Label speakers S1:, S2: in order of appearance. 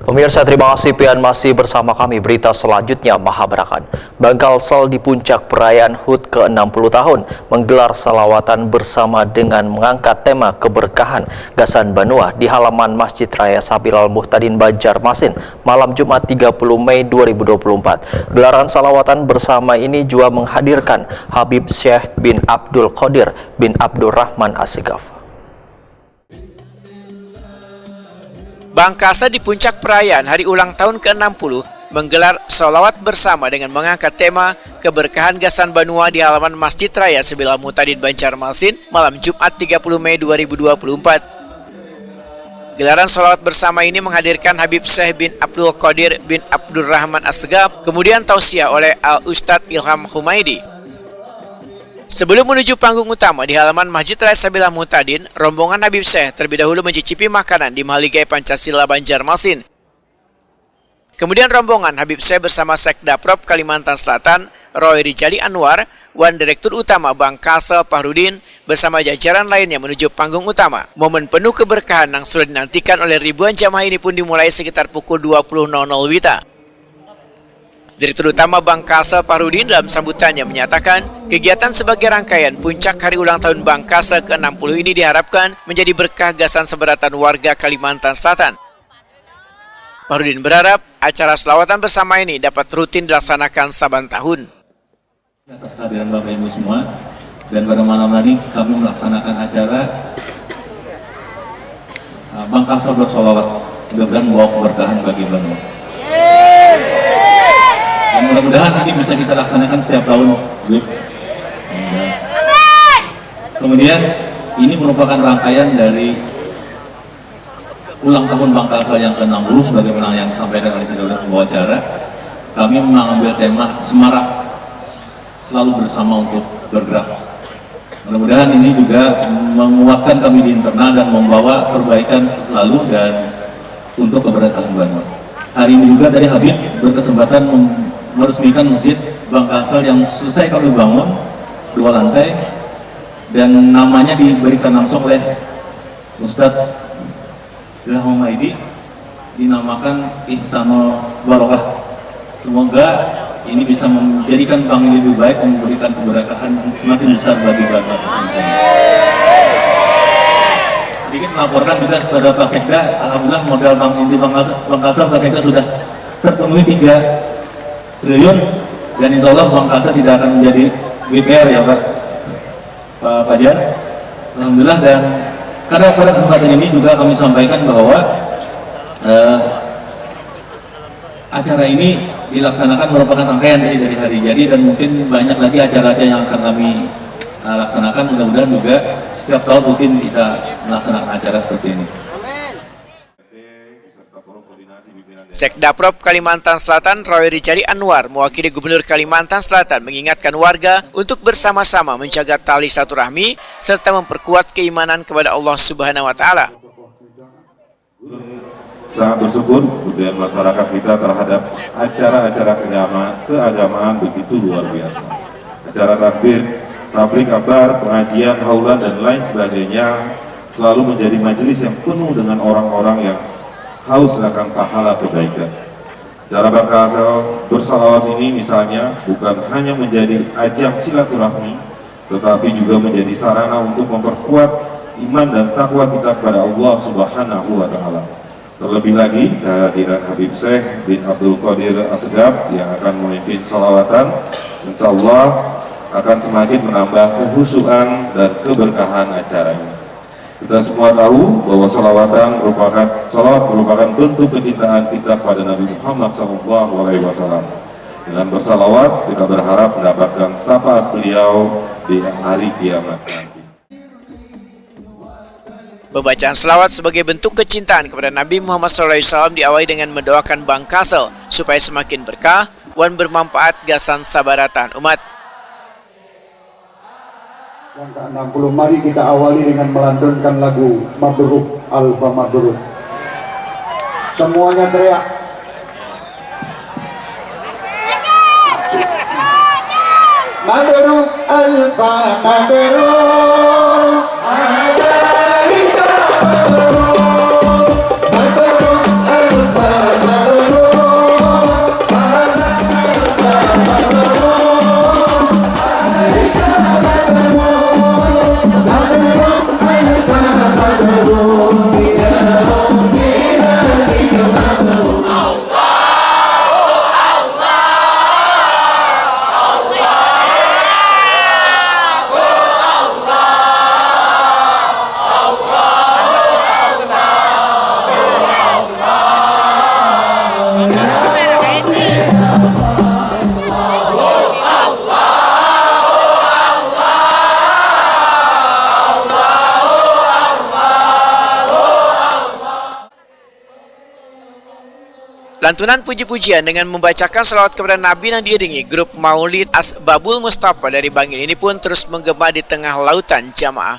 S1: Pemirsa, terima kasih pian masih bersama kami. Berita selanjutnya Mahabarakan. Bangkalsel di puncak perayaan HUT ke-60 tahun menggelar salawatan bersama dengan mengangkat tema keberkahan Gasan Banua di halaman Masjid Raya Sabilal Muhtadin Banjarmasin malam Jumat 30 Mei 2024. Gelaran salawatan bersama ini juga menghadirkan Habib Syekh bin Abdul Qadir bin Abdul Rahman Assegaf.
S2: Bangkasa di puncak perayaan hari ulang tahun ke-60 menggelar sholawat bersama dengan mengangkat tema keberkahan Gasan Banua di halaman Masjid Raya Sabilal Muhtadin Banjarmasin malam Jumat 30 Mei 2024. Gelaran sholawat bersama ini menghadirkan Habib Syekh bin Abdul Qadir bin Abdul Rahman Assegaf, kemudian tausiah oleh Al-Ustadz Ilham Humaidi. Sebelum menuju panggung utama di halaman Masjid Raya Sabilal Muhtadin, rombongan Habib Syekh terlebih dahulu mencicipi makanan di Mahligai Pancasila Banjarmasin. Kemudian rombongan Habib Syekh bersama Sekda Prop Kalimantan Selatan, Roy Rijali Anwar, Wan Direktur Utama Bangkalsel Fahrudin, bersama jajaran lainnya menuju panggung utama. Momen penuh keberkahan yang sudah dinantikan oleh ribuan jamaah ini pun dimulai sekitar pukul 20.00 WITA. Direktur Utama Bangkalsel Fahrudin dalam sambutannya menyatakan, kegiatan sebagai rangkaian puncak hari ulang tahun Bangkalsel ke-60 ini diharapkan menjadi berkah gasan seberatan warga Kalimantan Selatan. Fahrudin berharap acara selawatan bersama ini dapat rutin dilaksanakan saban tahun.
S3: Atas kehadiran Bapak Ibu semua, dan pada malam hari kami melaksanakan acara Bangkalsel bersolawat, mudah-mudahan membawa keberkahan bagi Banua. Dan mudah-mudahan nanti bisa kita laksanakan setiap tahun. Kemudian ini merupakan rangkaian dari ulang tahun Bangkalsel yang ke-60 sebagaimana yang disampaikan oleh pembawa acara. Kami mengambil tema semarak selalu bersama untuk bergerak. Mudah-mudahan ini juga menguatkan kami di internal dan membawa perbaikan selalu dan untuk keberkahan Banua. Hari ini juga tadi Habib berkesempatan meresmikan masjid Bangkalsel yang selesai kami bangun 2 lantai dan namanya diberikan langsung oleh Ustadz Ilham Humaidi, dinamakan Ihsanul Barokah. Semoga ini bisa menjadikan bank ini lebih baik, memberikan keberkahan semakin besar bagi Banua. Sedikit melaporkan juga kepada Pak Sekda, alhamdulillah modal bank inti Bangkalsel Pak Sekda sudah terpenuhi 3 triliun, dan insya Allah Bangkalsel tidak akan menjadi BPR ya Pak Fajar. Alhamdulillah. Dan karena pada kesempatan ini juga kami sampaikan bahwa acara ini dilaksanakan merupakan rangkaian dari hari jadi, dan mungkin banyak lagi acara-acara yang akan kami laksanakan. Mudah-mudahan juga setiap tahun rutin kita melaksanakan acara seperti ini.
S2: Sekda Prop Kalimantan Selatan Roy Rijali Anwar mewakili Gubernur Kalimantan Selatan mengingatkan warga untuk bersama-sama menjaga tali silaturahmi serta memperkuat keimanan kepada Allah Subhanahu wa taala.
S4: Sangat bersyukur budaya masyarakat kita terhadap acara-acara keagamaan begitu luar biasa. Acara takbir, tabligh akbar, pengajian, haulan dan lain sebagainya selalu menjadi majelis yang penuh dengan orang-orang yang haus akan pahala kebaikan. Cara Bangkalsel bersalawat ini misalnya bukan hanya menjadi ajang silaturahmi, tetapi juga menjadi sarana untuk memperkuat iman dan takwa kita kepada Allah Subhanahu wa taala. Terlebih lagi kehadiran Habib Syekh bin Abdul Qadir Assegaf yang akan memimpin salawatan, insya Allah akan semakin menambah kehusuan dan keberkahan acara ini. Kita semua tahu bahwa salawat merupakan bentuk kecintaan kita pada Nabi Muhammad SAW. Dengan bersalawat kita berharap mendapatkan syafaat beliau di hari kiamat nanti.
S2: Pembacaan selawat sebagai bentuk kecintaan kepada Nabi Muhammad SAW diawali dengan mendoakan Bangkalsel supaya semakin berkah dan bermanfaat gasan sabaratan umat.
S5: Yang ke-60, mari kita awali dengan melantunkan lagu Mabruk Alfa Mabruk. Semuanya teriak. Mabruk Alfa Mabruk. Alaika Mabruk. Mabruk Alfa
S2: Lantunan puji-pujian dengan membacakan salawat kepada Nabi yang diiringi grup Maulid Asbabul Mustafa dari Bangil ini pun terus menggema di tengah lautan jamaah.